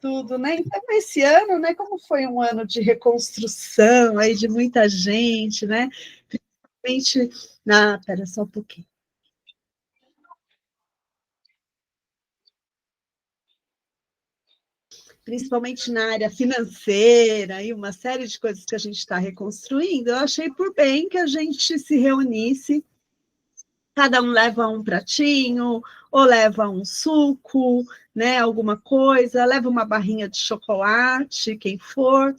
Tudo, né? Então, esse ano, né, como foi um ano de reconstrução aí de muita gente, né? Principalmente pera só um pouquinho. Principalmente na área financeira e uma série de coisas que a gente está reconstruindo, eu achei por bem que a gente se reunisse, cada um leva um pratinho, ou leva um suco, né, alguma coisa, leva uma barrinha de chocolate, quem for,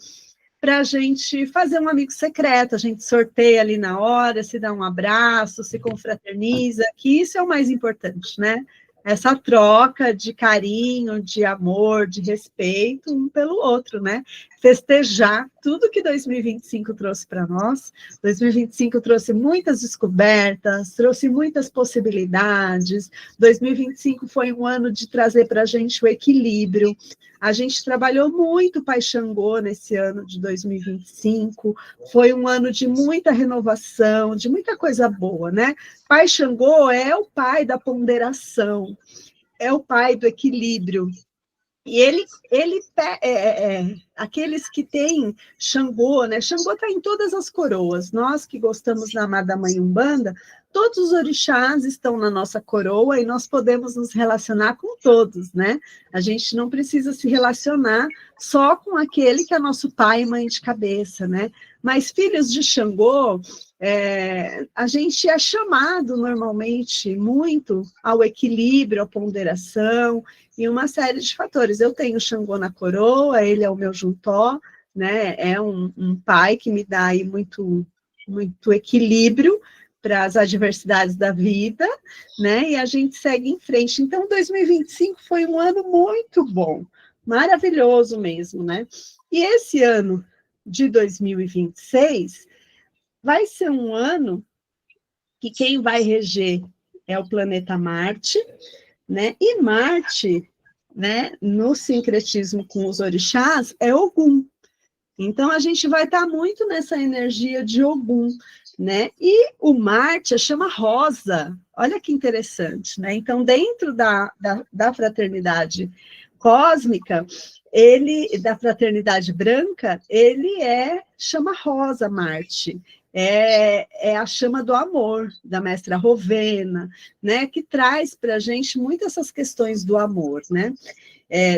para a gente fazer um amigo secreto, a gente sorteia ali na hora, se dá um abraço, se confraterniza, que isso é o mais importante, né? Essa troca de carinho, de amor, de respeito um pelo outro, né? Festejar tudo que 2025 trouxe para nós. 2025 trouxe muitas descobertas, trouxe muitas possibilidades. 2025 foi um ano de trazer para a gente o equilíbrio. A gente trabalhou muito Pai Xangô nesse ano de 2025, foi um ano de muita renovação, de muita coisa boa, né? Pai Xangô é o pai da ponderação, é o pai do equilíbrio. E aqueles que têm Xangô, né? Xangô está em todas as coroas. Nós que gostamos da amada Mãe Umbanda, todos os orixás estão na nossa coroa e nós podemos nos relacionar com todos, né? A gente não precisa se relacionar só com aquele que é nosso pai e mãe de cabeça, né? Mas filhos de Xangô, a gente é chamado normalmente muito ao equilíbrio, à ponderação, e uma série de fatores. Eu tenho Xangô na coroa, ele é o meu juntó, né? É um pai que me dá aí muito, muito equilíbrio para as adversidades da vida, né? E a gente segue em frente. Então, 2025 foi um ano muito bom, maravilhoso mesmo, né? E esse ano de 2026 vai ser um ano que quem vai reger é o planeta Marte, né? E Marte, né, no sincretismo com os orixás, é Ogum. Então, a gente vai estar muito nessa energia de Ogum, né? E o Marte chama rosa. Olha que interessante, né? Então, dentro da fraternidade cósmica, da fraternidade branca, ele chama rosa Marte. É a chama do amor, da mestra Rovena, né? Que traz para a gente muitas essas questões do amor, né?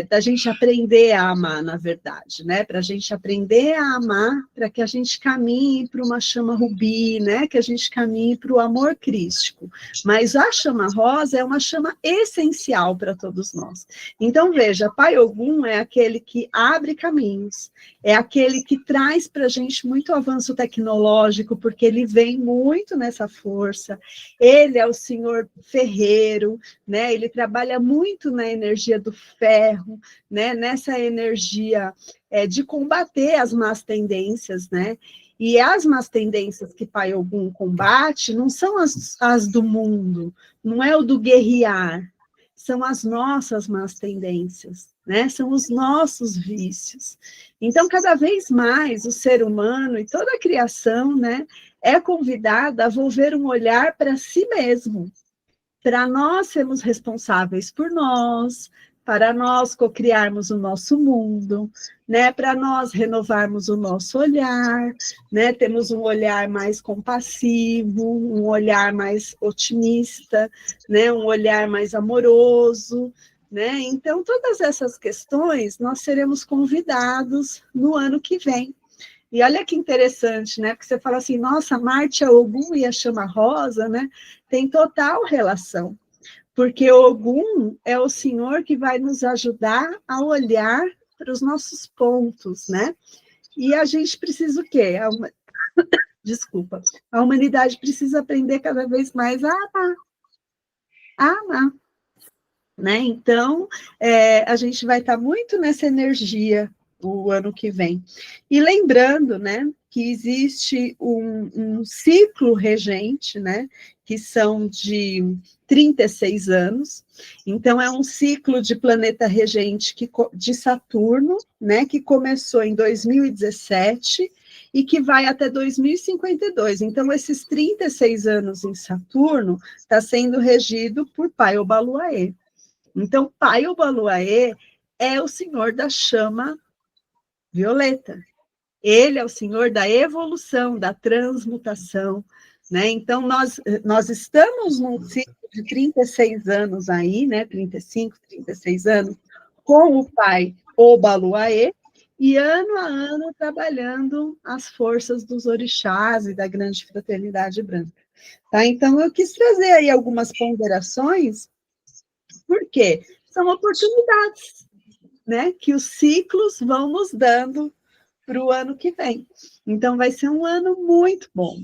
Da gente aprender a amar, na verdade, né? Para a gente aprender a amar, para que a gente caminhe para uma chama rubi, né? Que a gente caminhe para o amor crístico. Mas a chama rosa é uma chama essencial para todos nós. Então, veja, Pai Ogum é aquele que abre caminhos, é aquele que traz para a gente muito avanço tecnológico, porque ele vem muito nessa força. Ele é o senhor ferreiro, né? Ele trabalha muito na energia do ferro, né? Nessa energia de combater as más tendências, né? E as más tendências que Pai Ogum combate não são as do mundo, não é o do guerrear, são as nossas más tendências, né? São os nossos vícios. Então, cada vez mais o ser humano e toda a criação, né, é convidada a volver um olhar para si mesmo, para nós sermos responsáveis por nós, para nós cocriarmos o nosso mundo, né? Para nós renovarmos o nosso olhar, né? Temos um olhar mais compassivo, um olhar mais otimista, né? Um olhar mais amoroso, né? Então, todas essas questões nós seremos convidados no ano que vem. E olha que interessante, né? Porque você fala assim, nossa, Marte, a Ogum e a chama rosa, né? Tem total relação. Porque Ogum é o senhor que vai nos ajudar a olhar para os nossos pontos, né? E a gente precisa o quê? Desculpa. A humanidade precisa aprender cada vez mais a amar. A amar. Né? Então, a gente vai estar muito nessa energia o ano que vem. E lembrando, né, que existe um ciclo regente, né, que são de 36 anos, então é um ciclo de planeta regente de Saturno, né, que começou em 2017 e que vai até 2052. Então, esses 36 anos em Saturno está sendo regido por Pai Obaluaê. Então, Pai Obaluaê é o senhor da chama violeta. Ele é o senhor da evolução, da transmutação, né? Então, nós estamos num ciclo de 36 anos aí, né? 35, 36 anos, com o pai Obaluaê, e ano a ano trabalhando as forças dos orixás e da grande fraternidade branca. Tá? Então, eu quis trazer aí algumas ponderações, porque são oportunidades, né? Que os ciclos vão nos dando para o ano que vem. Então, vai ser um ano muito bom,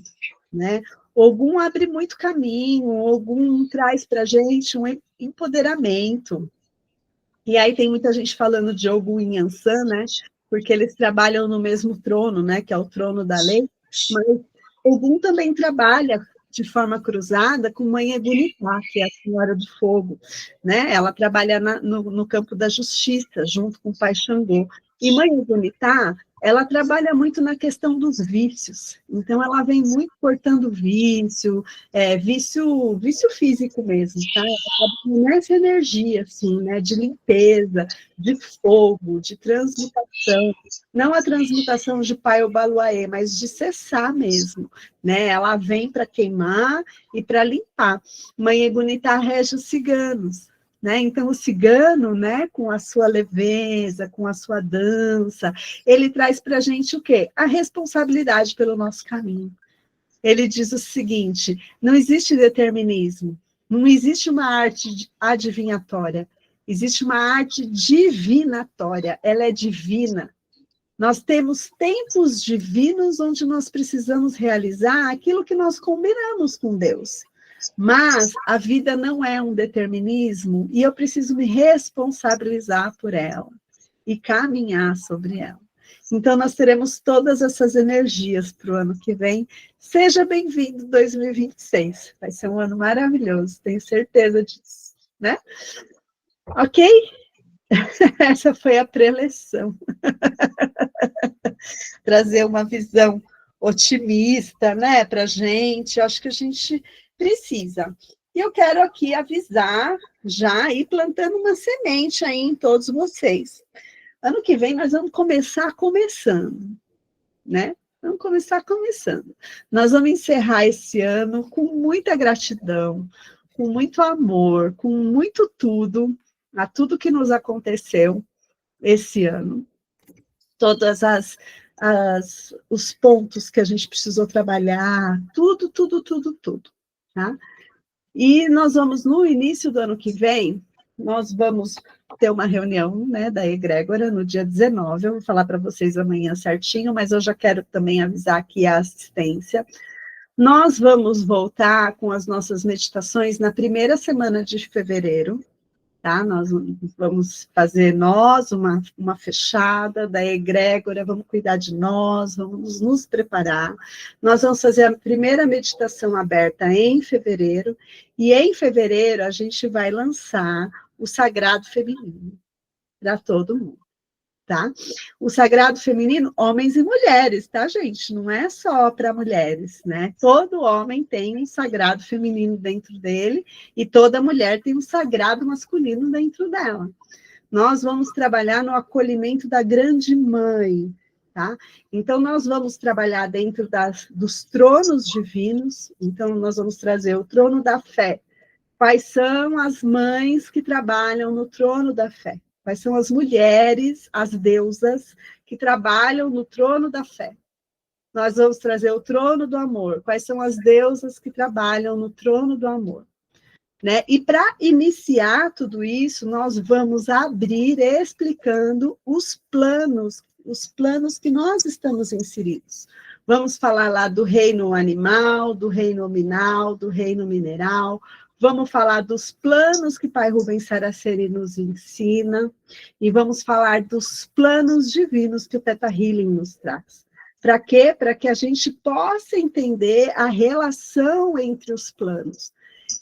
né? Ogum abre muito caminho, Ogum traz para a gente um empoderamento. E aí tem muita gente falando de Ogum e Yansan, né? Porque eles trabalham no mesmo trono, né? Que é o trono da lei. Mas Ogum também trabalha de forma cruzada com Mãe Egunitá, que é a Senhora do Fogo, né? Ela trabalha no campo da justiça, junto com o Pai Xangô. E Mãe Egunitá, ela trabalha muito na questão dos vícios. Então, ela vem muito cortando vício físico mesmo, tá? Ela trabalha nessa energia, assim, né? De limpeza, de fogo, de transmutação. Não a transmutação de Pai Obaluaê, mas de cessar mesmo, né? Ela vem para queimar e para limpar. Mãe Egunitá rege os ciganos, né? Então, o cigano, né, com a sua leveza, com a sua dança, ele traz para a gente o quê? A responsabilidade pelo nosso caminho. Ele diz o seguinte: não existe determinismo, não existe uma arte adivinhatória, existe uma arte divinatória, ela é divina. Nós temos tempos divinos onde nós precisamos realizar aquilo que nós combinamos com Deus. Mas a vida não é um determinismo e eu preciso me responsabilizar por ela e caminhar sobre ela. Então, nós teremos todas essas energias para o ano que vem. Seja bem-vindo 2026. Vai ser um ano maravilhoso, tenho certeza disso, né? Ok? Essa foi a preleção. Trazer uma visão otimista, né, para a gente. Acho que a gente precisa. E eu quero aqui avisar, já ir plantando uma semente aí em todos vocês. Ano que vem nós vamos começar começando, né? Vamos começar começando. Nós vamos encerrar esse ano com muita gratidão, com muito amor, com muito tudo, a tudo que nos aconteceu esse ano. Todas os pontos que a gente precisou trabalhar, tudo, tá? E nós vamos, no início do ano que vem, nós vamos ter uma reunião, né, da egrégora no dia 19, eu vou falar para vocês amanhã certinho, mas eu já quero também avisar aqui a assistência. Nós vamos voltar com as nossas meditações na primeira semana de fevereiro, tá? Nós vamos fazer uma fechada da egrégora, vamos cuidar de nós, vamos nos preparar. Nós vamos fazer a primeira meditação aberta em fevereiro, e em fevereiro a gente vai lançar o Sagrado Feminino para todo mundo. Tá? O sagrado feminino, homens e mulheres, tá, gente? Não é só para mulheres, né? Todo homem tem um sagrado feminino dentro dele e toda mulher tem um sagrado masculino dentro dela. Nós vamos trabalhar no acolhimento da grande mãe, tá? Então, nós vamos trabalhar dentro dos tronos divinos, então, nós vamos trazer o trono da fé. Quais são as mães que trabalham no trono da fé? Quais são as mulheres, as deusas, que trabalham no trono da fé? Nós vamos trazer o trono do amor. Quais são as deusas que trabalham no trono do amor? Né? E para iniciar tudo isso, nós vamos abrir explicando os planos que nós estamos inseridos. Vamos falar lá do reino animal, do reino nominal, do reino mineral. Vamos falar dos planos que Pai Rubens Saraceni nos ensina, e vamos falar dos planos divinos que o Theta Healing nos traz. Para quê? Para que a gente possa entender a relação entre os planos.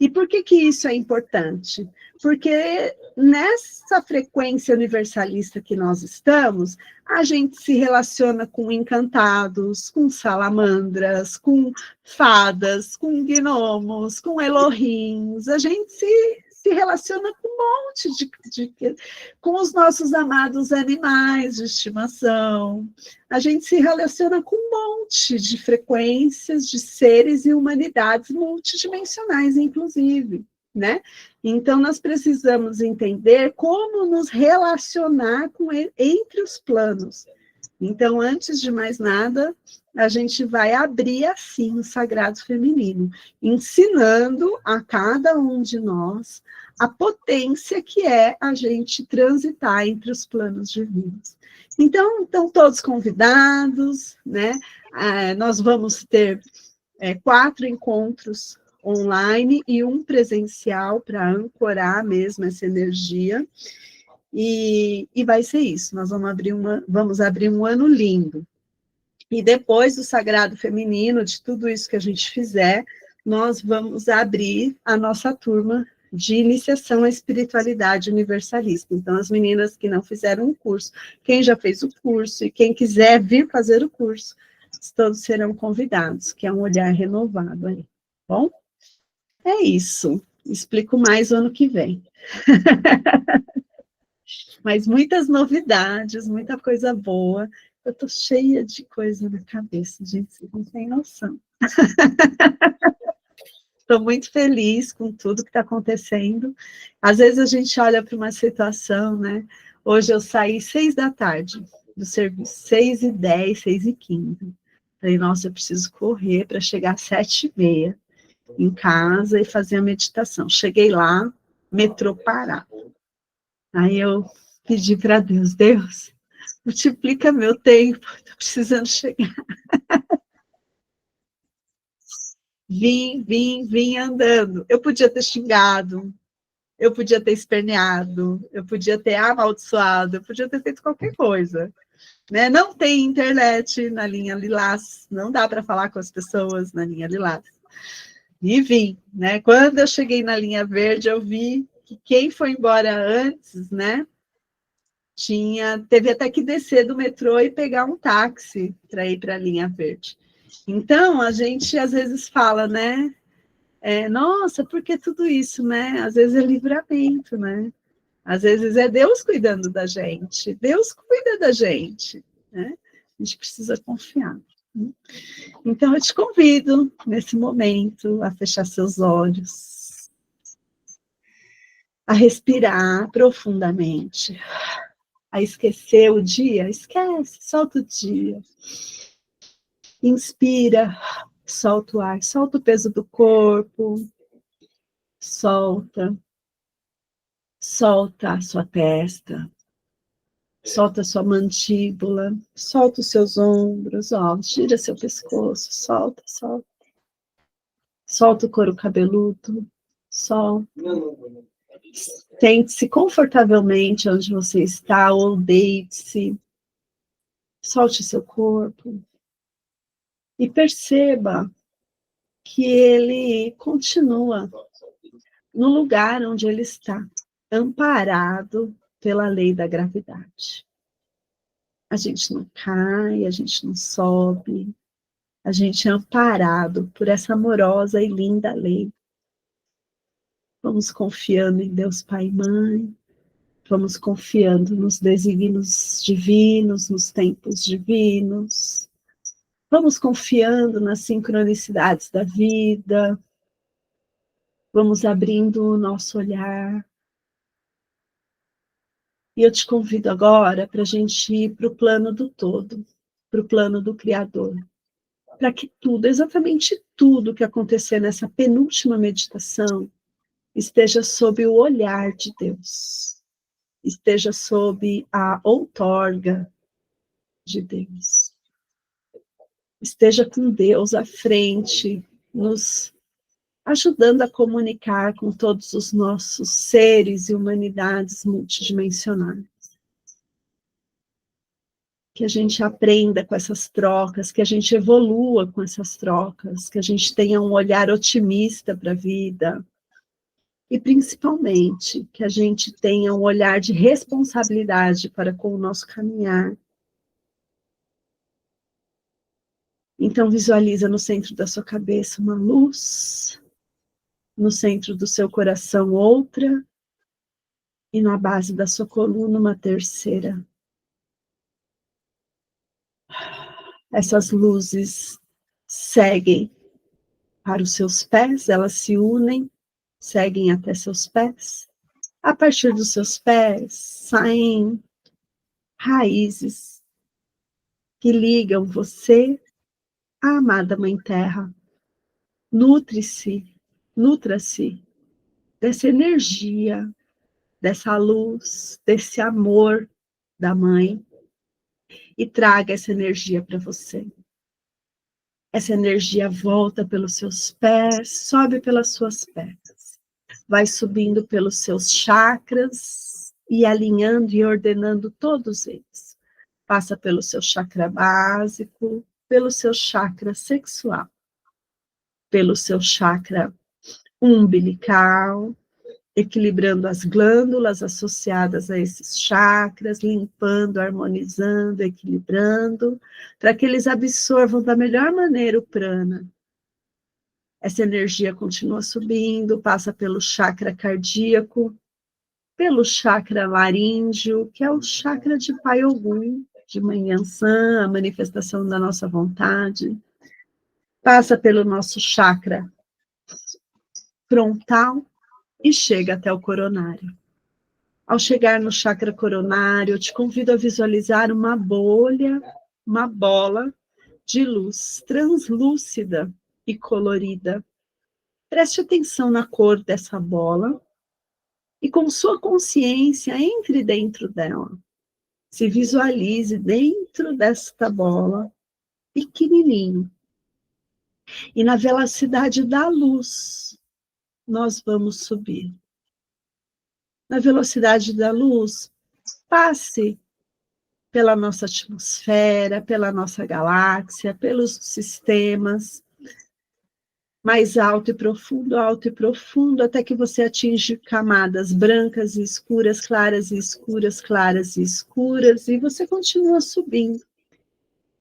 E por que isso é importante? Porque nessa frequência universalista que nós estamos, a gente se relaciona com encantados, com salamandras, com fadas, com gnomos, com Elohims, a gente se se relaciona com um monte com os nossos amados animais de estimação, a gente se relaciona com um monte de frequências de seres e humanidades multidimensionais, inclusive, né? Então, nós precisamos entender como nos relacionar entre os planos. Então, antes de mais nada, a gente vai abrir assim o sagrado feminino, ensinando a cada um de nós a potência que é a gente transitar entre os planos divinos. Então, estão todos convidados, né? Nós vamos ter 4 encontros online e um presencial para ancorar mesmo essa energia. E vai ser isso, nós vamos abrir um ano lindo. E depois do Sagrado Feminino, de tudo isso que a gente fizer, nós vamos abrir a nossa turma de iniciação à espiritualidade universalista. Então, as meninas que não fizeram o curso, quem já fez o curso e quem quiser vir fazer o curso, todos serão convidados, que é um olhar renovado aí. Bom, é isso. Explico mais ano que vem. Mas muitas novidades, muita coisa boa. Eu estou cheia de coisa na cabeça, gente, vocês não têm noção. Estou muito feliz com tudo que está acontecendo. Às vezes a gente olha para uma situação, né? Hoje eu saí 6 da tarde do serviço, 6h10, 6h15. Falei, nossa, eu preciso correr para chegar às 7h30 em casa e fazer a meditação. Cheguei lá, metrô parado. Aí eu pedi para Deus, Deus, multiplica meu tempo, estou precisando chegar. Vim andando. Eu podia ter xingado, eu podia ter esperneado, eu podia ter amaldiçoado, eu podia ter feito qualquer coisa. Né? Não tem internet na linha Lilás, não dá para falar com as pessoas na linha Lilás. E vim, né? Quando eu cheguei na linha verde, eu vi que quem foi embora antes, né? Teve até que descer do metrô e pegar um táxi para ir para a linha verde. Então, a gente às vezes fala, né? Nossa, por que tudo isso, né? Às vezes é livramento, né? Às vezes é Deus cuidando da gente. Deus cuida da gente, né? A gente precisa confiar. Né? Então, eu te convido, nesse momento, a fechar seus olhos, a respirar profundamente, a esquecer o dia, esquece, solta o dia. Inspira, solta o ar, solta o peso do corpo, solta a sua testa, solta a sua mandíbula, solta os seus ombros, gira seu pescoço, solta. Solta o couro cabeludo, solta. Sente-se confortavelmente onde você está ou deite-se. Solte seu corpo. E perceba que ele continua no lugar onde ele está, amparado pela lei da gravidade. A gente não cai, a gente não sobe, a gente é amparado por essa amorosa e linda lei. Vamos confiando em Deus Pai e Mãe, vamos confiando nos desígnios divinos, nos tempos divinos, vamos confiando nas sincronicidades da vida, vamos abrindo o nosso olhar. E eu te convido agora para a gente ir para o plano do todo, para o plano do Criador, para que tudo, exatamente tudo que acontecer nessa penúltima meditação, esteja sob o olhar de Deus, esteja sob a outorga de Deus. Esteja com Deus à frente, nos ajudando a comunicar com todos os nossos seres e humanidades multidimensionais. Que a gente aprenda com essas trocas, que a gente evolua com essas trocas, que a gente tenha um olhar otimista para a vida. E, principalmente, que a gente tenha um olhar de responsabilidade para com o nosso caminhar. Então, visualiza no centro da sua cabeça uma luz no centro do seu coração outra, e na base da sua coluna uma terceira. Essas luzes seguem para os seus pés, elas se unem, seguem até seus pés. A partir dos seus pés saem raízes que ligam você à amada Mãe Terra. Nutra-se dessa energia, dessa luz, desse amor da Mãe e traga essa energia para você. Essa energia volta pelos seus pés, sobe pelas suas pernas, vai subindo pelos seus chakras e alinhando e ordenando todos eles. Passa pelo seu chakra básico, pelo seu chakra sexual, pelo seu chakra umbilical, equilibrando as glândulas associadas a esses chakras, limpando, harmonizando, equilibrando, para que eles absorvam da melhor maneira o prana. Essa energia continua subindo, passa pelo chakra cardíaco, pelo chakra laríngeo, que é o chakra de Pai Ogum, de Mãe Yansan, a manifestação da nossa vontade. Passa pelo nosso chakra frontal, e chega até o coronário. Ao chegar no chakra coronário, eu te convido a visualizar uma bolha, uma bola de luz translúcida e colorida. Preste atenção na cor dessa bola e com sua consciência entre dentro dela. Se visualize dentro desta bola, pequenininho. E na velocidade da luz, nós vamos subir. Na velocidade da luz, passe pela nossa atmosfera, pela nossa galáxia, pelos sistemas, mais alto e profundo, até que você atinge camadas brancas e escuras, claras e escuras, claras e escuras, e você continua subindo.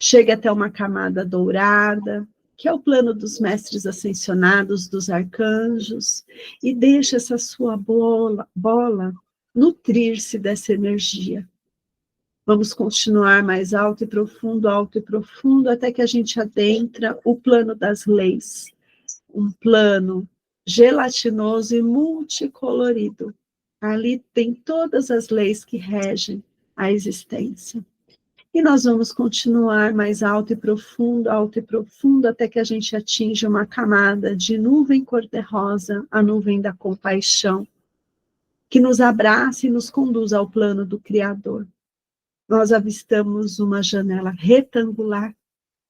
Chega até uma camada dourada, que é o plano dos mestres ascensionados, dos arcanjos, e deixa essa sua bola nutrir-se dessa energia. Vamos continuar mais alto e profundo, até que a gente adentra o plano das leis. Um plano gelatinoso e multicolorido. Ali tem todas as leis que regem a existência. E nós vamos continuar mais alto e profundo, até que a gente atinja uma camada de nuvem cor-de-rosa, a nuvem da compaixão, que nos abraça e nos conduz ao plano do Criador. Nós avistamos uma janela retangular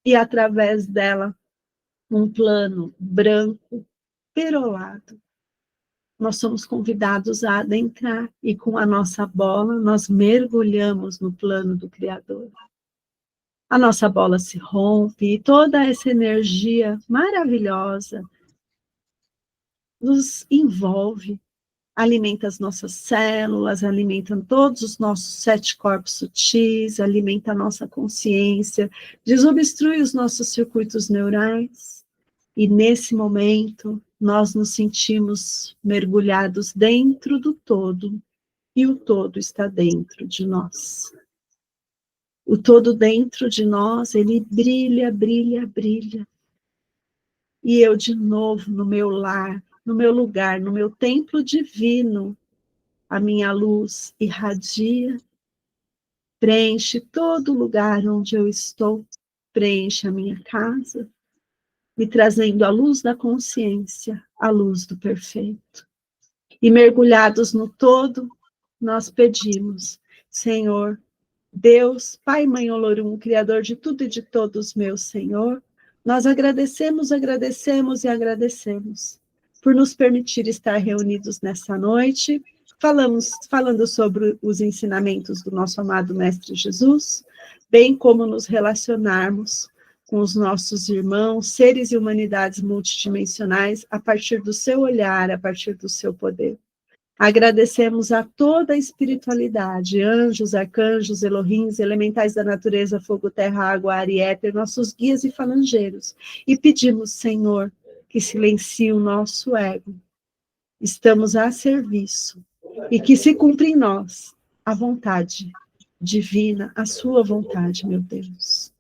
e, através dela, um plano branco, perolado. Nós somos convidados a adentrar e, com a nossa bola, nós mergulhamos no plano do Criador. A nossa bola se rompe e toda essa energia maravilhosa nos envolve, alimenta as nossas células, alimenta todos os nossos 7 corpos sutis, alimenta a nossa consciência, desobstrui os nossos circuitos neurais. E nesse momento, nós nos sentimos mergulhados dentro do todo, e o todo está dentro de nós. O todo dentro de nós, ele brilha, brilha, brilha. E eu, de novo, no meu lar, no meu lugar, no meu templo divino, a minha luz irradia, preenche todo lugar onde eu estou, preenche a minha casa, me trazendo a luz da consciência, a luz do perfeito. E mergulhados no todo, nós pedimos, Senhor, Deus, Pai, Mãe, Olorum, Criador de tudo e de todos, meu Senhor, nós agradecemos, agradecemos e agradecemos por nos permitir estar reunidos nessa noite, falando sobre os ensinamentos do nosso amado Mestre Jesus, bem como nos relacionarmos com os nossos irmãos, seres e humanidades multidimensionais, a partir do seu olhar, a partir do seu poder. Agradecemos a toda a espiritualidade, anjos, arcanjos, Elohims, elementais da natureza, fogo, terra, água, ar e éter, nossos guias e falangeiros. E pedimos, Senhor, que silencie o nosso ego, estamos a serviço, e que se cumpra em nós a vontade divina, a sua vontade, meu Deus.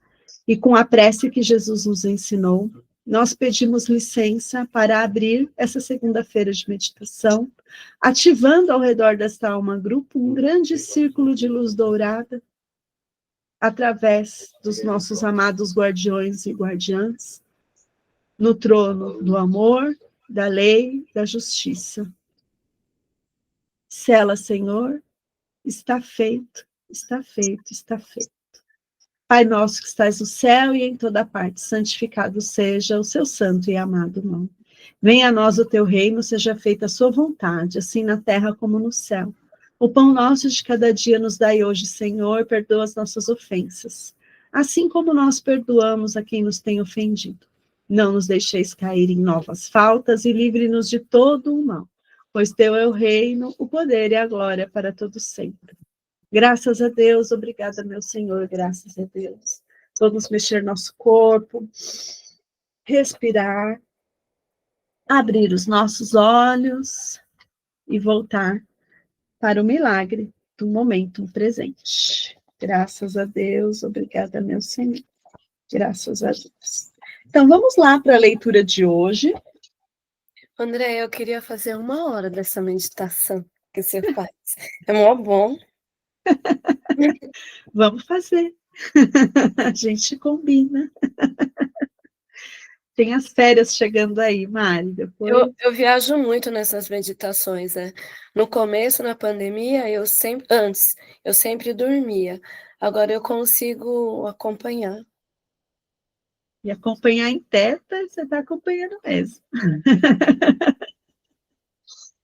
E com a prece que Jesus nos ensinou, nós pedimos licença para abrir essa segunda-feira de meditação, ativando ao redor desta alma grupo um grande círculo de luz dourada, através dos nossos amados guardiões e guardiãs, no trono do amor, da lei, da justiça. Sela, Senhor, está feito, está feito, está feito. Pai nosso que estás no céu e em toda parte, santificado seja o seu santo e amado nome. Venha a nós o teu reino, seja feita a sua vontade, assim na terra como no céu. O pão nosso de cada dia nos dai hoje, Senhor, perdoa as nossas ofensas, assim como nós perdoamos a quem nos tem ofendido. Não nos deixeis cair em novas faltas e livre-nos de todo o mal, pois teu é o reino, o poder e a glória para todos sempre. Graças a Deus, obrigada, meu Senhor, graças a Deus. Vamos mexer nosso corpo, respirar, abrir os nossos olhos e voltar para o milagre do momento presente. Graças a Deus, obrigada, meu Senhor. Graças a Deus. Então, vamos lá para a leitura de hoje. André, eu queria fazer 1 hora dessa meditação que você faz. É mó bom. Vamos fazer. A gente combina. Tem as férias chegando aí, Mari. Depois... Eu viajo muito nessas meditações, né? No começo, na pandemia, antes, eu sempre dormia. Agora eu consigo acompanhar. E acompanhar em teta, você está acompanhando mesmo.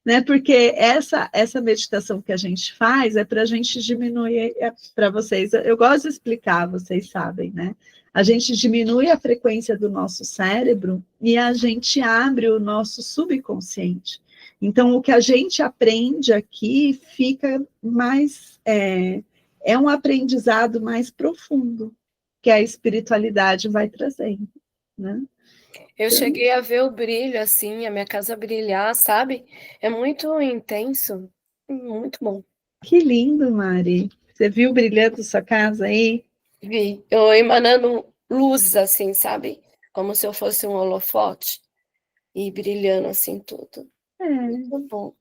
Né? Porque essa meditação que a gente faz é para a gente diminuir, para vocês, eu gosto de explicar, vocês sabem, né? A gente diminui a frequência do nosso cérebro e a gente abre o nosso subconsciente. Então, o que a gente aprende aqui fica mais, é um aprendizado mais profundo, que a espiritualidade vai trazendo, né? Eu cheguei a ver o brilho, assim, a minha casa brilhar, sabe? É muito intenso, muito bom. Que lindo, Mari. Você viu brilhando sua casa aí? Vi. Eu emanando luz, assim, sabe? Como se eu fosse um holofote. E brilhando, assim, tudo. É. Muito bom.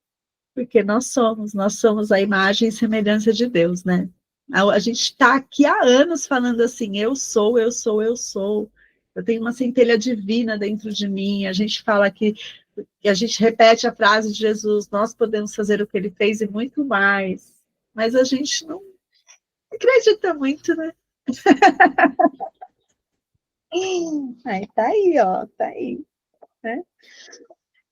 Porque nós somos a imagem e semelhança de Deus, né? A gente está aqui há anos falando assim, eu sou, eu sou, eu sou. Eu tenho uma centelha divina dentro de mim. A gente fala que a gente repete a frase de Jesus, nós podemos fazer o que ele fez e muito mais. Mas a gente não acredita muito, né? Aí tá aí, ó, tá aí. Né?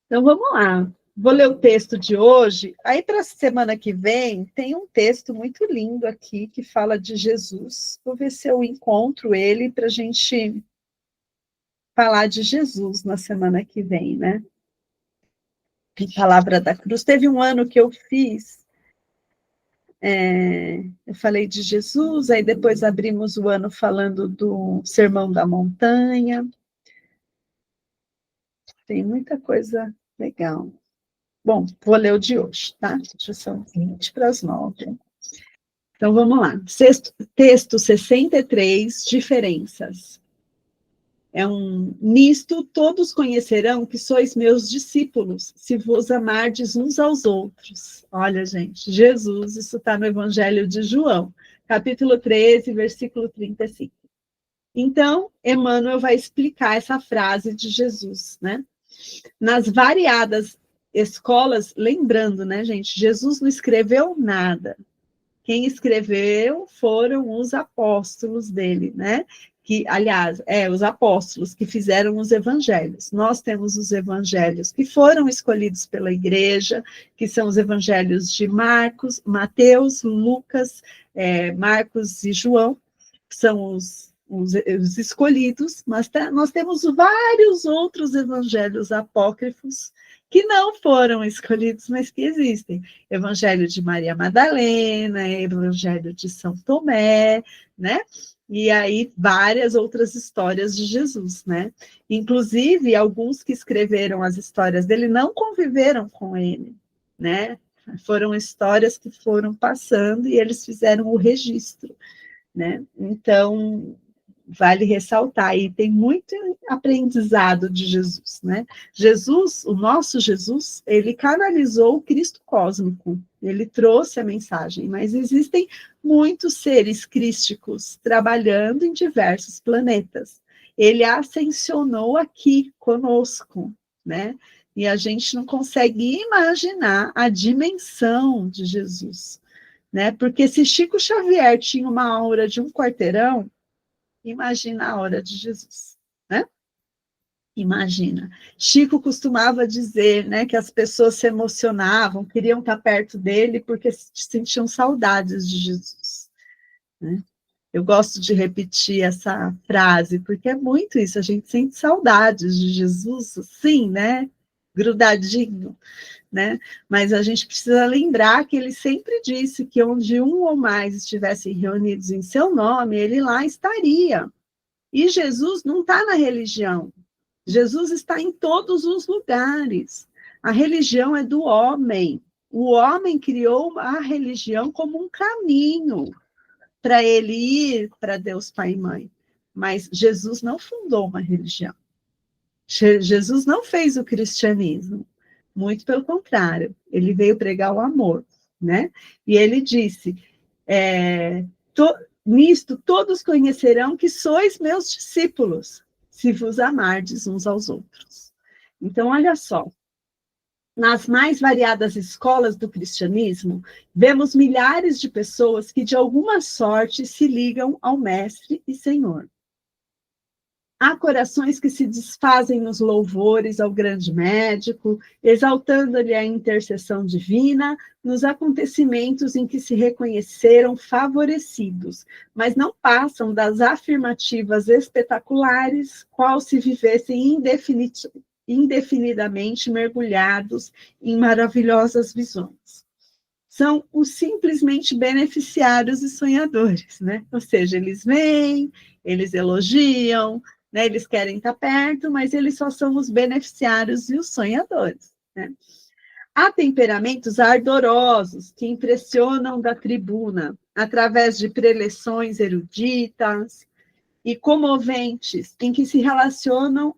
Então vamos lá. Vou ler o texto de hoje. Aí, para a semana que vem, tem um texto muito lindo aqui que fala de Jesus. Vou ver se eu encontro ele para a gente falar de Jesus na semana que vem, né? Em Palavra da Cruz. Teve um ano que eu fiz, eu falei de Jesus, aí depois abrimos o ano falando do Sermão da Montanha. Tem muita coisa legal. Bom, vou ler o de hoje, tá? Já são 20 para as 9. Então, vamos lá. Texto 63, diferenças. Nisto todos conhecerão que sois meus discípulos, se vos amardes uns aos outros. Olha, gente, Jesus, isso está no Evangelho de João, capítulo 13, versículo 35. Então, Emmanuel vai explicar essa frase de Jesus, né? Nas variadas escolas, lembrando, né, gente, Jesus não escreveu nada. Quem escreveu foram os apóstolos dele, né? Que, aliás, os apóstolos que fizeram os evangelhos. Nós temos os evangelhos que foram escolhidos pela igreja, que são os evangelhos de Marcos, Mateus, Lucas, Marcos e João, que são os escolhidos, mas nós temos vários outros evangelhos apócrifos que não foram escolhidos, mas que existem. Evangelho de Maria Madalena, Evangelho de São Tomé, né? E aí, várias outras histórias de Jesus, né? Inclusive, alguns que escreveram as histórias dele não conviveram com ele, né? Foram histórias que foram passando e eles fizeram o registro, né? Então, vale ressaltar, e tem muito aprendizado de Jesus, né? Jesus, o nosso Jesus, ele canalizou o Cristo cósmico, ele trouxe a mensagem, mas existem muitos seres crísticos trabalhando em diversos planetas. Ele ascensionou aqui conosco, né? E a gente não consegue imaginar a dimensão de Jesus, né? Porque se Chico Xavier tinha uma aura de um quarteirão, imagina a hora de Jesus, né? Imagina. Chico costumava dizer, né, que as pessoas se emocionavam, queriam estar perto dele porque sentiam saudades de Jesus, né? Eu gosto de repetir essa frase, porque é muito isso, a gente sente saudades de Jesus, sim, né? Grudadinho, né? Mas a gente precisa lembrar que ele sempre disse que onde um ou mais estivessem reunidos em seu nome, ele lá estaria. E Jesus não está na religião. Jesus está em todos os lugares. A religião é do homem. O homem criou a religião como um caminho para ele ir para Deus Pai e Mãe. Mas Jesus não fundou uma religião. Jesus não fez o cristianismo. Muito pelo contrário. Ele veio pregar o amor, né? E ele disse, nisto todos conhecerão que sois meus discípulos, se vos amardes uns aos outros. Então, olha só, nas mais variadas escolas do cristianismo, vemos milhares de pessoas que, de alguma sorte, se ligam ao Mestre e Senhor. Há corações que se desfazem nos louvores ao grande médico, exaltando-lhe a intercessão divina, nos acontecimentos em que se reconheceram favorecidos, mas não passam das afirmativas espetaculares, qual se vivessem indefinidamente mergulhados em maravilhosas visões. São os simplesmente beneficiários e sonhadores, né? Ou seja, eles vêm, eles elogiam, né? Eles querem estar perto, mas eles só são os beneficiários e os sonhadores, né? Há temperamentos ardorosos que impressionam da tribuna, através de preleções eruditas e comoventes, em que se relacionam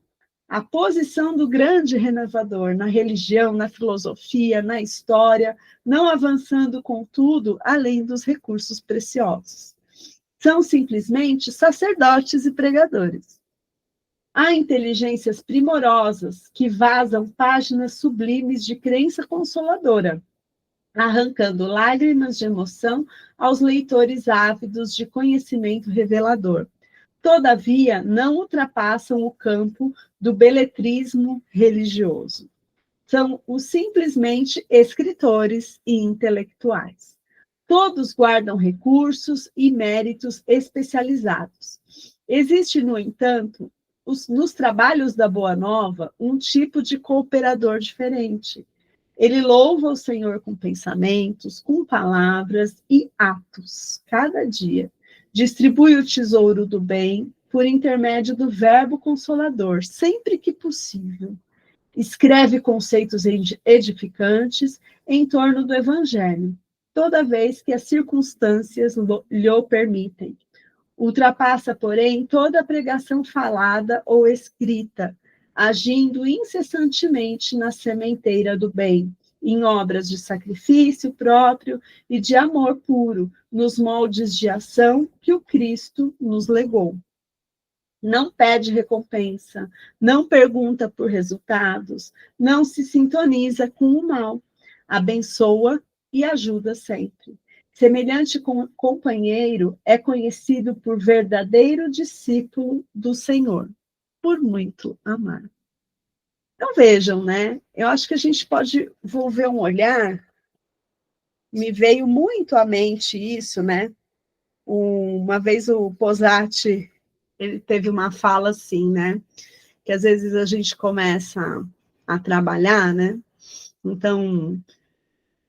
a posição do grande renovador na religião, na filosofia, na história, não avançando, contudo, além dos recursos preciosos. São simplesmente sacerdotes e pregadores. Há inteligências primorosas que vazam páginas sublimes de crença consoladora, arrancando lágrimas de emoção aos leitores ávidos de conhecimento revelador. Todavia, não ultrapassam o campo do beletrismo religioso. São os simplesmente escritores e intelectuais. Todos guardam recursos e méritos especializados. Existe, no entanto, nos trabalhos da Boa Nova, um tipo de cooperador diferente. Ele louva o Senhor com pensamentos, com palavras e atos, cada dia. Distribui o tesouro do bem por intermédio do verbo consolador, sempre que possível. Escreve conceitos edificantes em torno do Evangelho, toda vez que as circunstâncias lhe o permitem. Ultrapassa, porém, toda a pregação falada ou escrita, agindo incessantemente na sementeira do bem, em obras de sacrifício próprio e de amor puro, nos moldes de ação que o Cristo nos legou. Não pede recompensa, não pergunta por resultados, não se sintoniza com o mal, abençoa e ajuda sempre. Semelhante companheiro é conhecido por verdadeiro discípulo do Senhor, por muito amar. Então vejam, né? Eu acho que a gente pode volver um olhar, me veio muito à mente isso, né? Uma vez o Posati, ele teve uma fala assim, né? Que às vezes a gente começa a trabalhar, né? Então,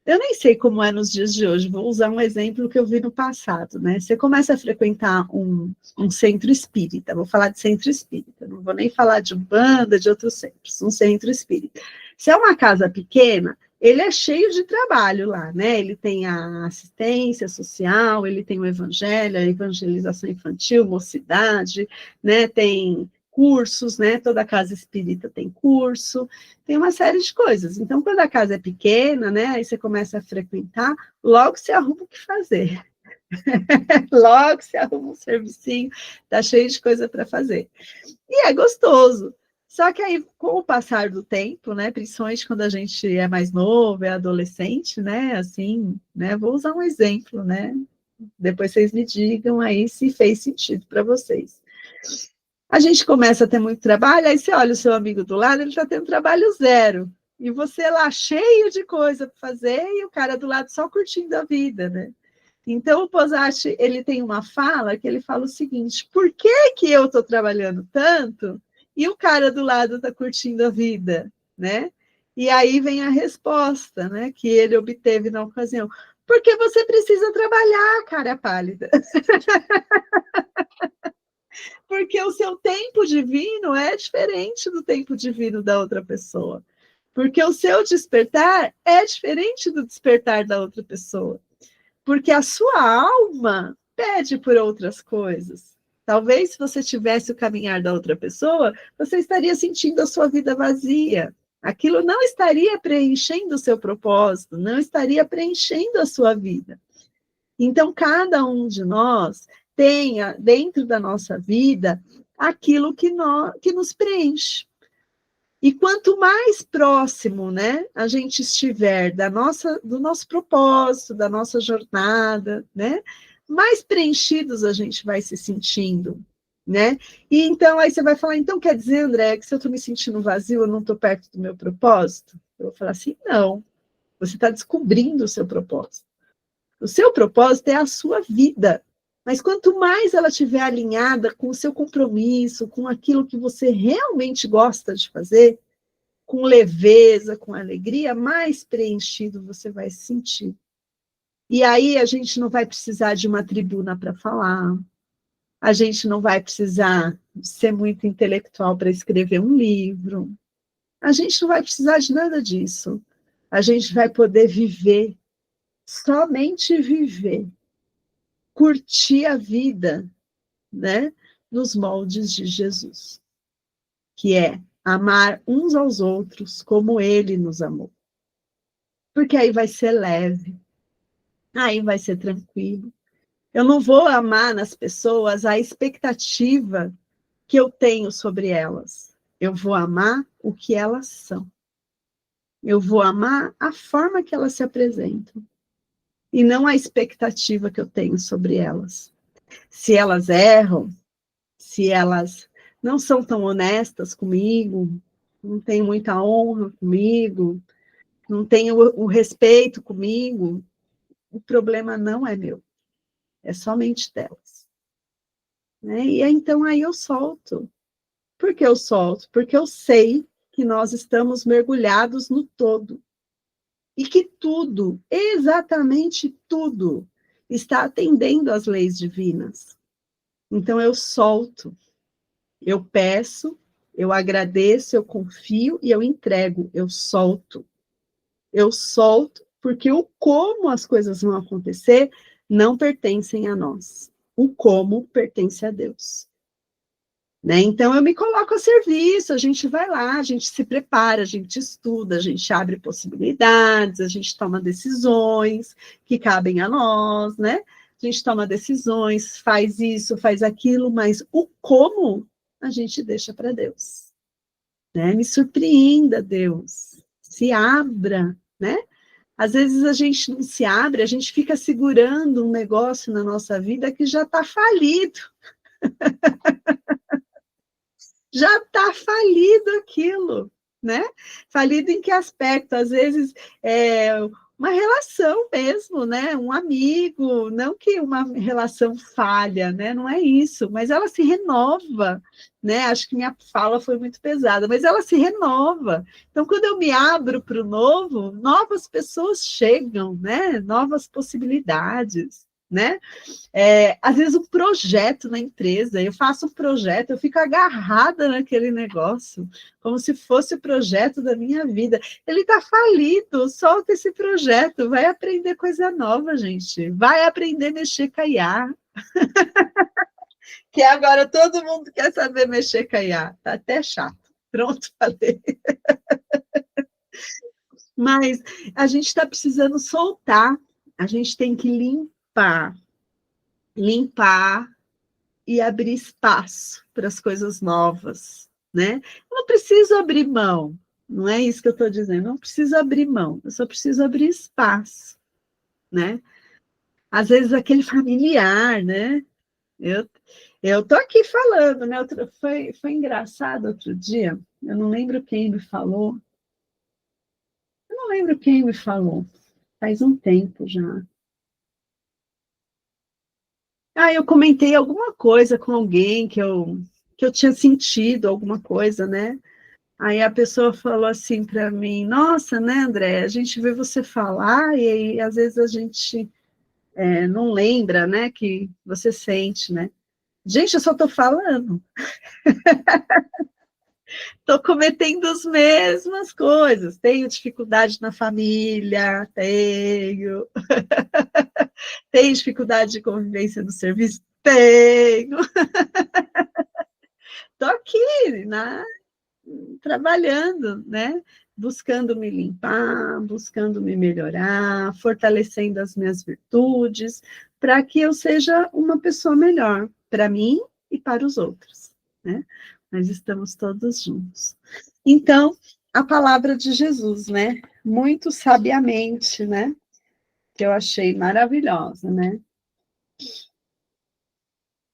Eu nem sei como é nos dias de hoje, vou usar um exemplo que eu vi no passado, né? Você começa a frequentar um centro espírita, vou falar de centro espírita, não vou nem falar de Umbanda, de outros centros, um centro espírita. Se é uma casa pequena, ele é cheio de trabalho lá, né? Ele tem a assistência social, ele tem o evangelho, a evangelização infantil, mocidade, né? Tem cursos, né? Toda casa espírita tem curso, tem uma série de coisas. Então, quando a casa é pequena, né, aí você começa a frequentar, logo você arruma o que fazer. Logo você arruma um servicinho, tá cheio de coisa para fazer. E é gostoso. Só que aí, com o passar do tempo, né, principalmente quando a gente é mais novo, é adolescente, né, assim, né, vou usar um exemplo, né, depois vocês me digam aí se fez sentido para vocês. A gente começa a ter muito trabalho, aí você olha o seu amigo do lado, ele está tendo trabalho zero. E você lá cheio de coisa para fazer e o cara do lado só curtindo a vida, né? Então o Posati, ele tem uma fala que ele fala o seguinte: por que eu estou trabalhando tanto e o cara do lado está curtindo a vida, né? E aí vem a resposta, né, que ele obteve na ocasião. Porque você precisa trabalhar, cara pálida. Porque o seu tempo divino é diferente do tempo divino da outra pessoa. Porque o seu despertar é diferente do despertar da outra pessoa. Porque a sua alma pede por outras coisas. Talvez se você tivesse o caminhar da outra pessoa, você estaria sentindo a sua vida vazia. Aquilo não estaria preenchendo o seu propósito, não estaria preenchendo a sua vida. Então, cada um de nós tenha dentro da nossa vida aquilo que nos preenche. E quanto mais próximo, né, a gente estiver do nosso propósito, da nossa jornada, né, mais preenchidos a gente vai se sentindo, né? E então aí você vai falar, então quer dizer, André, que se eu estou me sentindo vazio, eu não estou perto do meu propósito? Eu vou falar assim, não. Você está descobrindo o seu propósito. O seu propósito é a sua vida. Mas quanto mais ela estiver alinhada com o seu compromisso, com aquilo que você realmente gosta de fazer, com leveza, com alegria, mais preenchido você vai se sentir. E aí a gente não vai precisar de uma tribuna para falar, a gente não vai precisar ser muito intelectual para escrever um livro, a gente não vai precisar de nada disso. A gente vai poder viver, somente viver, curtir a vida, né, nos moldes de Jesus, que é amar uns aos outros como ele nos amou. Porque aí vai ser leve, aí vai ser tranquilo. Eu não vou amar nas pessoas a expectativa que eu tenho sobre elas. Eu vou amar o que elas são. Eu vou amar a forma que elas se apresentam. E não a expectativa que eu tenho sobre elas. Se elas erram, se elas não são tão honestas comigo, não têm muita honra comigo, não têm o respeito comigo, o problema não é meu, é somente delas. Né? E então aí eu solto. Por que eu solto? Porque eu sei que nós estamos mergulhados no todo. E que tudo, exatamente tudo, está atendendo às leis divinas. Então eu solto. Eu peço, eu agradeço, eu confio e eu entrego, eu solto. Eu solto porque o como as coisas vão acontecer não pertencem a nós. O como pertence a Deus. Né? Então eu me coloco a serviço, a gente vai lá, a gente se prepara, a gente estuda, a gente abre possibilidades, a gente toma decisões que cabem a nós, né? A gente toma decisões, faz isso, faz aquilo, mas o como a gente deixa para Deus, né? Me surpreenda, Deus, se abra, né? Às vezes a gente não se abre, a gente fica segurando um negócio na nossa vida que já está falido. Já está falido aquilo, né? Falido em que aspecto? Às vezes uma relação mesmo, né? Um amigo, não que uma relação falha, né? Não é isso, mas ela se renova, né? Acho que minha fala foi muito pesada, mas ela se renova. Então, quando eu me abro para o novo, novas pessoas chegam, né? Novas possibilidades, né? Às vezes um projeto na empresa, eu faço um projeto, eu fico agarrada naquele negócio, como se fosse o projeto da minha vida. Ele está falido, solta esse projeto, vai aprender coisa nova, gente. Vai aprender a mexer com a IA, que agora todo mundo quer saber mexer com a IA. Tá até chato. Pronto, falei. Mas a gente está precisando soltar, a gente tem que limpar e abrir espaço para as coisas novas, né? Eu não preciso abrir mão, não é isso que eu estou dizendo, não preciso abrir mão, eu só preciso abrir espaço, né? Às vezes aquele familiar, né? Eu, eu tô aqui falando, né? Foi engraçado outro dia, eu não lembro quem me falou, faz um tempo já. Eu comentei alguma coisa com alguém que eu tinha sentido alguma coisa, né? Aí a pessoa falou assim para mim: Nossa, né, André? A gente vê você falar e aí, às vezes a gente não lembra, né, que você sente, né? Gente, eu só estou falando, estou cometendo as mesmas coisas. Tenho dificuldade na família, tenho dificuldade de convivência no serviço, tenho. Estou aqui, né? Trabalhando, né? Buscando me limpar, buscando me melhorar, fortalecendo as minhas virtudes, para que eu seja uma pessoa melhor para mim e para os outros, né? Nós estamos todos juntos. Então, a palavra de Jesus, né? Muito sabiamente, né? Que eu achei maravilhosa, né?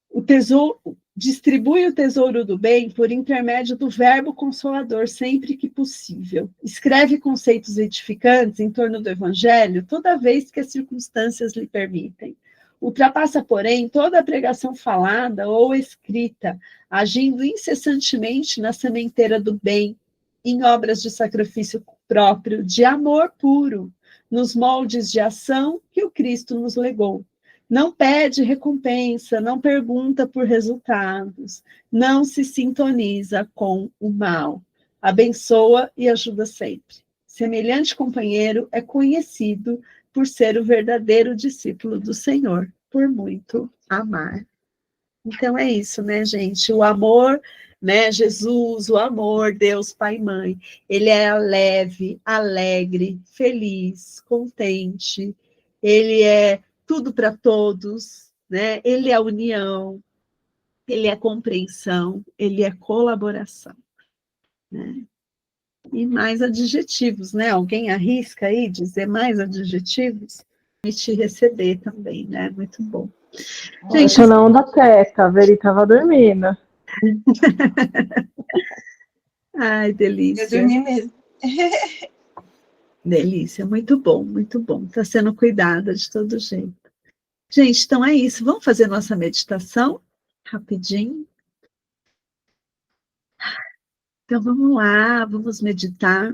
O tesouro, distribui o tesouro do bem por intermédio do verbo consolador sempre que possível. Escreve conceitos edificantes em torno do evangelho toda vez que as circunstâncias lhe permitem. Ultrapassa, porém, toda a pregação falada ou escrita, agindo incessantemente na sementeira do bem, em obras de sacrifício próprio, de amor puro, nos moldes de ação que o Cristo nos legou. Não pede recompensa, não pergunta por resultados, não se sintoniza com o mal. Abençoa e ajuda sempre. Semelhante companheiro é conhecido por ser o verdadeiro discípulo do Senhor, por muito amar. Então é isso, né, gente? O amor, né, Jesus, o amor, Deus, Pai e Mãe, ele é leve, alegre, feliz, contente, ele é tudo para todos, né? Ele é união, ele é compreensão, ele é colaboração, né? E mais adjetivos, né? Alguém arrisca aí dizer mais adjetivos? E te receber também, né? Muito bom. Gente, Essa não da teta, a Veri tava dormindo. ai, delícia. Eu dormi mesmo. Delícia, muito bom, muito bom. Está sendo cuidada de todo jeito. Gente, então é isso. Vamos fazer nossa meditação rapidinho? Então vamos lá, vamos meditar.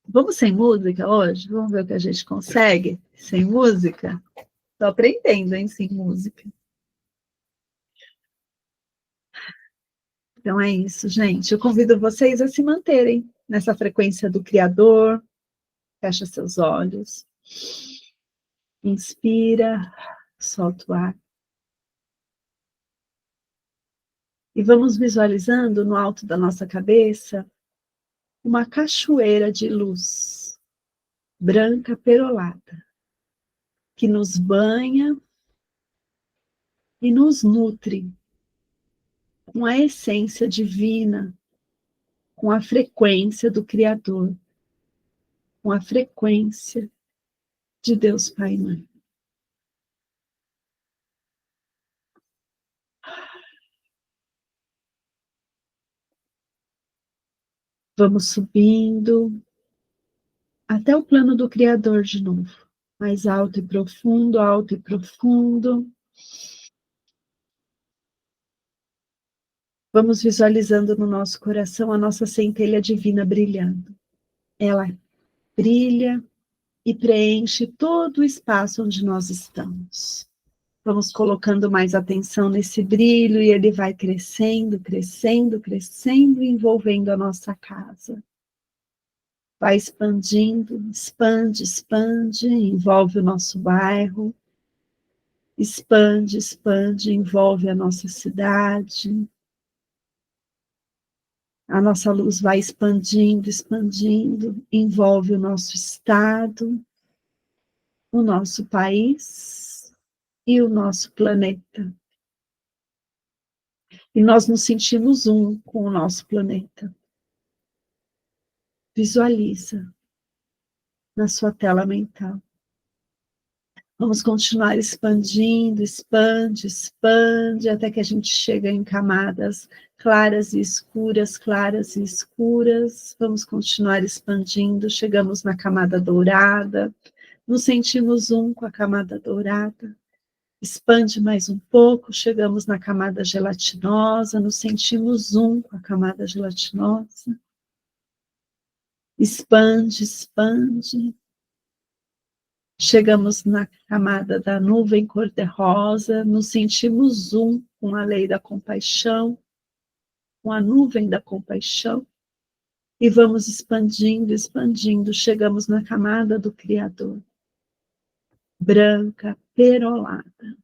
Vamos sem música hoje? Vamos ver o que a gente consegue sem música? Estou aprendendo, hein, sem música. Então é isso, gente. Eu convido vocês a se manterem nessa frequência do Criador. Fecha seus olhos. Inspira, solta o ar. E vamos visualizando no alto da nossa cabeça uma cachoeira de luz branca perolada que nos banha e nos nutre com a essência divina, com a frequência do Criador, com a frequência de Deus Pai e Mãe. Vamos subindo até o plano do Criador de novo. Mais alto e profundo, alto e profundo. Vamos visualizando no nosso coração a nossa centelha divina brilhando. Ela brilha e preenche todo o espaço onde nós estamos. Vamos colocando mais atenção nesse brilho e ele vai crescendo, crescendo, crescendo, envolvendo a nossa casa. Vai expandindo, expande, expande, envolve o nosso bairro. Expande, expande, envolve a nossa cidade. A nossa luz vai expandindo, expandindo, envolve o nosso estado, o nosso país e o nosso planeta. E nós nos sentimos um com o nosso planeta. Visualiza na sua tela mental. Vamos continuar expandindo, expande, expande, até que a gente chega em camadas claras e escuras, claras e escuras. Vamos continuar expandindo, chegamos na camada dourada, nos sentimos um com a camada dourada. Expande mais um pouco, chegamos na camada gelatinosa, nos sentimos um com a camada gelatinosa. Expande, expande. Chegamos na camada da nuvem cor-de-rosa, nos sentimos um com a lei da compaixão, com a nuvem da compaixão, e vamos expandindo, expandindo, chegamos na camada do Criador, branca, perolada.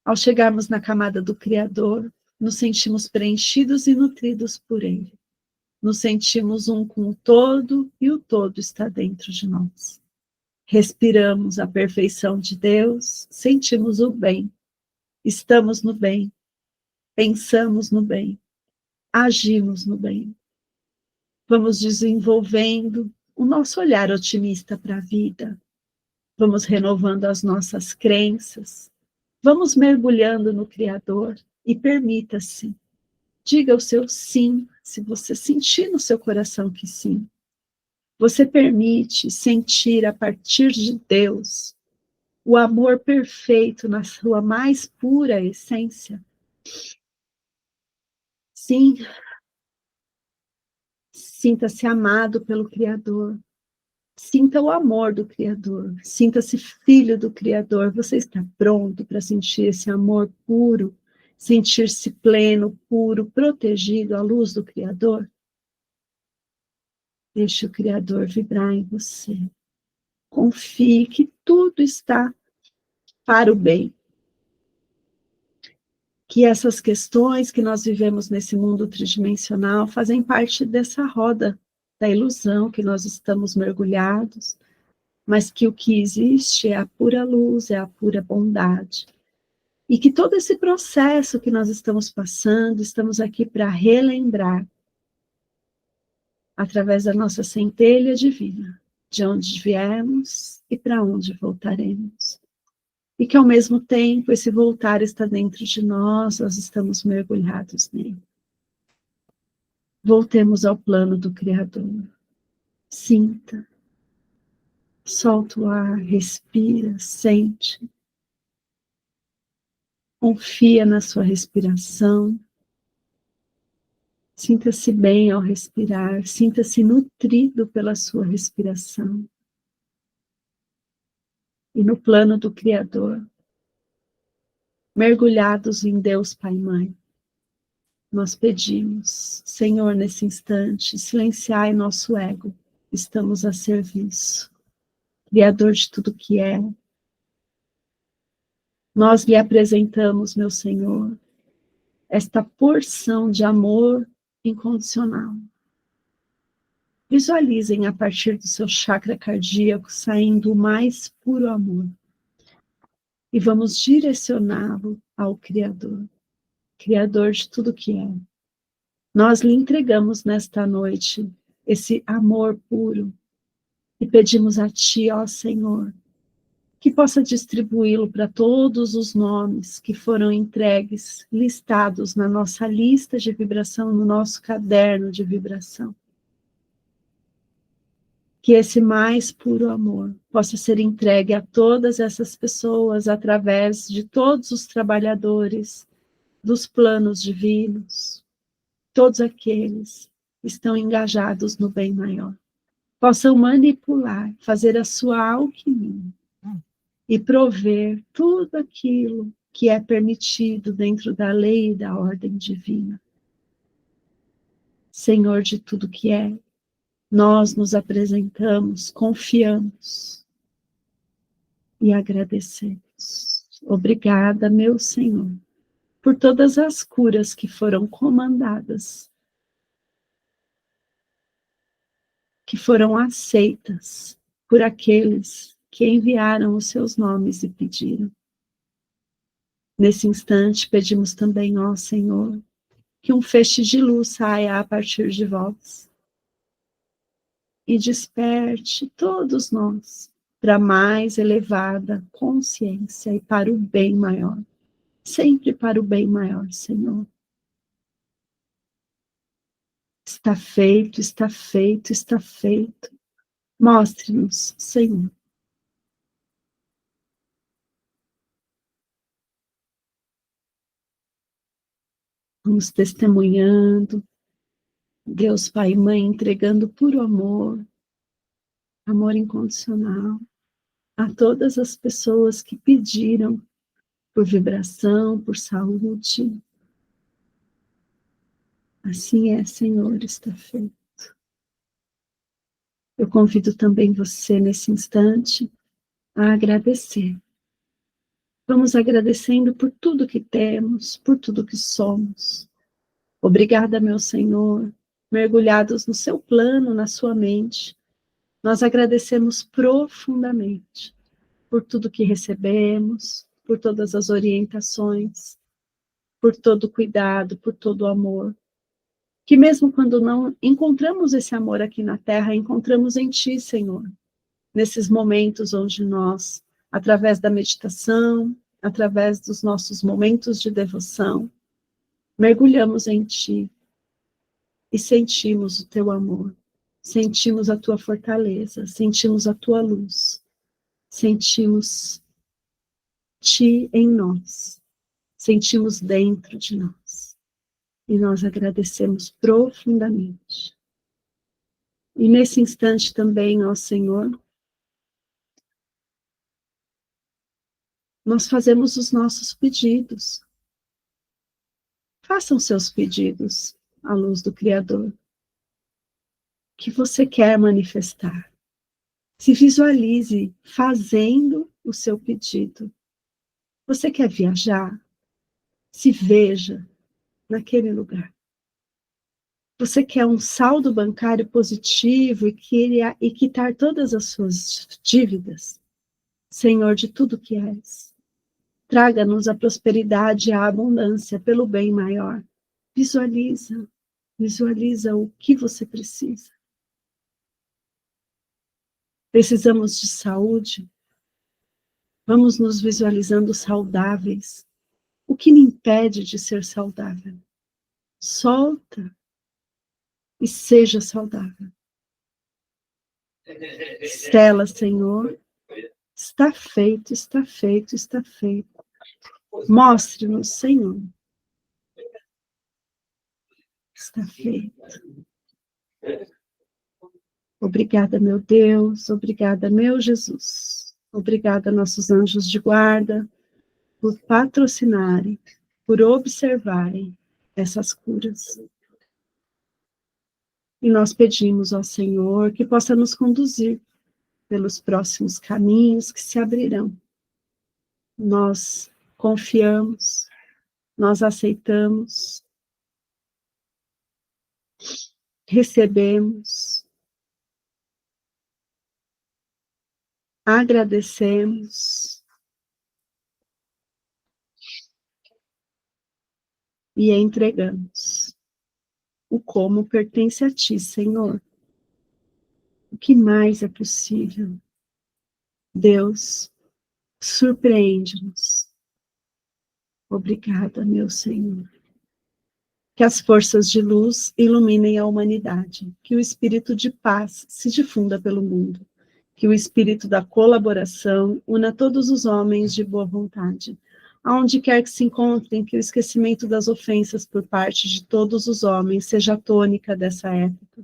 Ao chegarmos na camada do Criador, nos sentimos preenchidos e nutridos por Ele. Nos sentimos um com o todo, e o todo está dentro de nós. Respiramos a perfeição de Deus, sentimos o bem, estamos no bem, pensamos no bem, agimos no bem. Vamos desenvolvendo o nosso olhar otimista para a vida, vamos renovando as nossas crenças, vamos mergulhando no Criador e permita-se, diga o seu sim, se você sentir no seu coração que sim. Você permite sentir a partir de Deus o amor perfeito na sua mais pura essência? Sim. Sinta-se amado pelo Criador. Sinta o amor do Criador. Sinta-se filho do Criador. Você está pronto para sentir esse amor puro? Sentir-se pleno, puro, protegido à luz do Criador? Deixe o Criador vibrar em você. Confie que tudo está para o bem. Que essas questões que nós vivemos nesse mundo tridimensional fazem parte dessa roda da ilusão que nós estamos mergulhados, mas que o que existe é a pura luz, é a pura bondade. E que todo esse processo que nós estamos passando, estamos aqui para relembrar, através da nossa centelha divina, de onde viemos e para onde voltaremos. E que ao mesmo tempo esse voltar está dentro de nós estamos mergulhados nele. Voltemos ao plano do Criador. Sinta. Solta o ar, respira, sente. Confia na sua respiração. Sinta-se bem ao respirar, sinta-se nutrido pela sua respiração. E no plano do Criador, mergulhados em Deus Pai e Mãe, nós pedimos, Senhor, nesse instante, silenciai nosso ego, estamos a serviço, Criador de tudo que é. Nós lhe apresentamos, meu Senhor, esta porção de amor incondicional. Visualizem a partir do seu chakra cardíaco saindo o mais puro amor. E vamos direcioná-lo ao Criador, Criador de tudo que é. Nós lhe entregamos nesta noite esse amor puro e pedimos a Ti, ó Senhor, que possa distribuí-lo para todos os nomes que foram entregues, listados na nossa lista de vibração, no nosso caderno de vibração. que esse mais puro amor possa ser entregue a todas essas pessoas através de todos os trabalhadores dos planos divinos, todos aqueles que estão engajados no bem maior, possam manipular, fazer a sua alquimia e prover tudo aquilo que é permitido dentro da lei e da ordem divina. Senhor de tudo que é, nós nos apresentamos, confiamos e agradecemos. Obrigada, meu Senhor, por todas as curas que foram comandadas, que foram aceitas por aqueles que enviaram os seus nomes e pediram. Nesse instante, pedimos também, ó Senhor, que um feixe de luz saia a partir de vós e desperte todos nós para a mais elevada consciência e para o bem maior. Sempre para o bem maior, Senhor. Está feito, está feito, está feito. Mostre-nos, Senhor. Vamos testemunhando, Deus Pai e Mãe entregando puro amor, amor incondicional, a todas as pessoas que pediram por vibração, por saúde. Assim é, Senhor, está feito. Eu convido também você, nesse instante, a agradecer. Vamos agradecendo por tudo que temos, por tudo que somos. Obrigada, meu Senhor, mergulhados no seu plano, na sua mente. Nós agradecemos profundamente por tudo que recebemos, por todas as orientações, por todo o cuidado, por todo o amor. Que mesmo quando não encontramos esse amor aqui na Terra, encontramos em Ti, Senhor. Nesses momentos onde nós, através da meditação, através dos nossos momentos de devoção, mergulhamos em Ti e sentimos o Teu amor, sentimos a Tua fortaleza, sentimos a Tua luz, sentimos Ti em nós, sentimos dentro de nós. E nós agradecemos profundamente. E nesse instante também, ó Senhor, nós fazemos os nossos pedidos. Façam seus pedidos à luz do Criador. O que você quer manifestar? Se visualize fazendo o seu pedido. Você quer viajar? Se veja naquele lugar. Você quer um saldo bancário positivo e quitar todas as suas dívidas? Senhor de tudo que és, traga-nos a prosperidade e a abundância pelo bem maior. Visualiza o que você precisa. Precisamos de saúde? Vamos nos visualizando saudáveis. O que me impede de ser saudável? Solta e seja saudável. Sela, Senhor. Está feito, está feito, está feito. Mostre-nos, Senhor. Está feito. Obrigada, meu Deus. Obrigada, meu Jesus. Obrigada, nossos anjos de guarda, por patrocinarem, por observarem essas curas. E nós pedimos ao Senhor que possa nos conduzir pelos próximos caminhos que se abrirão. Nós confiamos, nós aceitamos, recebemos, agradecemos e entregamos. O como pertence a Ti, Senhor. O que mais é possível? Deus, surpreende-nos. Obrigada, meu Senhor. Que as forças de luz iluminem a humanidade, que o espírito de paz se difunda pelo mundo, que o espírito da colaboração una todos os homens de boa vontade, aonde quer que se encontrem, que o esquecimento das ofensas por parte de todos os homens seja a tônica dessa época,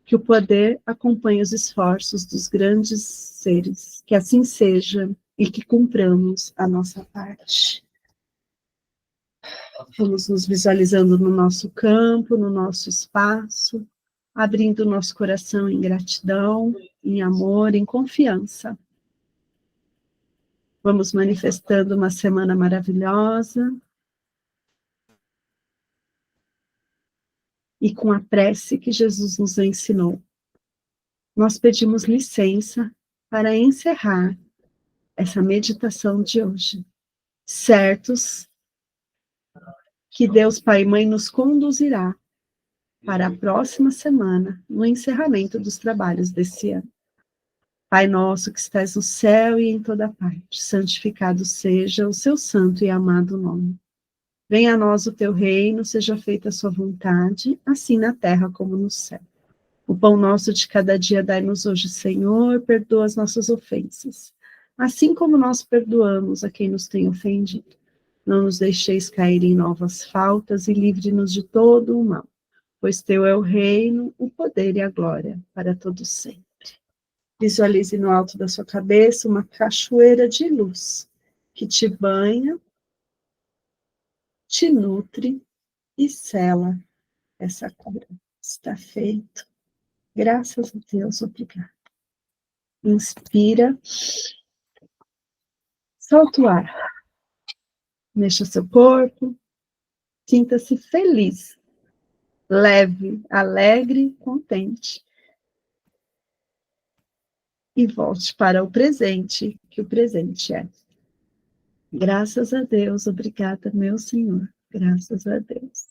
que o poder acompanhe os esforços dos grandes seres, que assim seja e que cumpramos a nossa parte. Vamos nos visualizando no nosso campo, no nosso espaço, abrindo o nosso coração em gratidão, em amor, em confiança. Vamos manifestando uma semana maravilhosa. E com a prece que Jesus nos ensinou, nós pedimos licença para encerrar essa meditação de hoje, certos que Deus Pai e Mãe nos conduzirá para a próxima semana, no encerramento dos trabalhos desse ano. Pai nosso que estás no céu e em toda parte, santificado seja o seu santo e amado nome. Venha a nós o teu reino, seja feita a sua vontade, assim na terra como no céu. O pão nosso de cada dia dai-nos hoje, Senhor, perdoa as nossas ofensas, assim como nós perdoamos a quem nos tem ofendido. Não nos deixeis cair em novas faltas e livre-nos de todo o mal, pois teu é o reino, o poder e a glória, para todos sempre. Visualize no alto da sua cabeça uma cachoeira de luz, que te banha, te nutre e sela essa cura. Está feito. Graças a Deus, obrigada. Inspira, solta o ar. Mexa seu corpo, sinta-se feliz, leve, alegre, contente. E volte para o presente, que o presente é. Graças a Deus, obrigada, meu Senhor. Graças a Deus.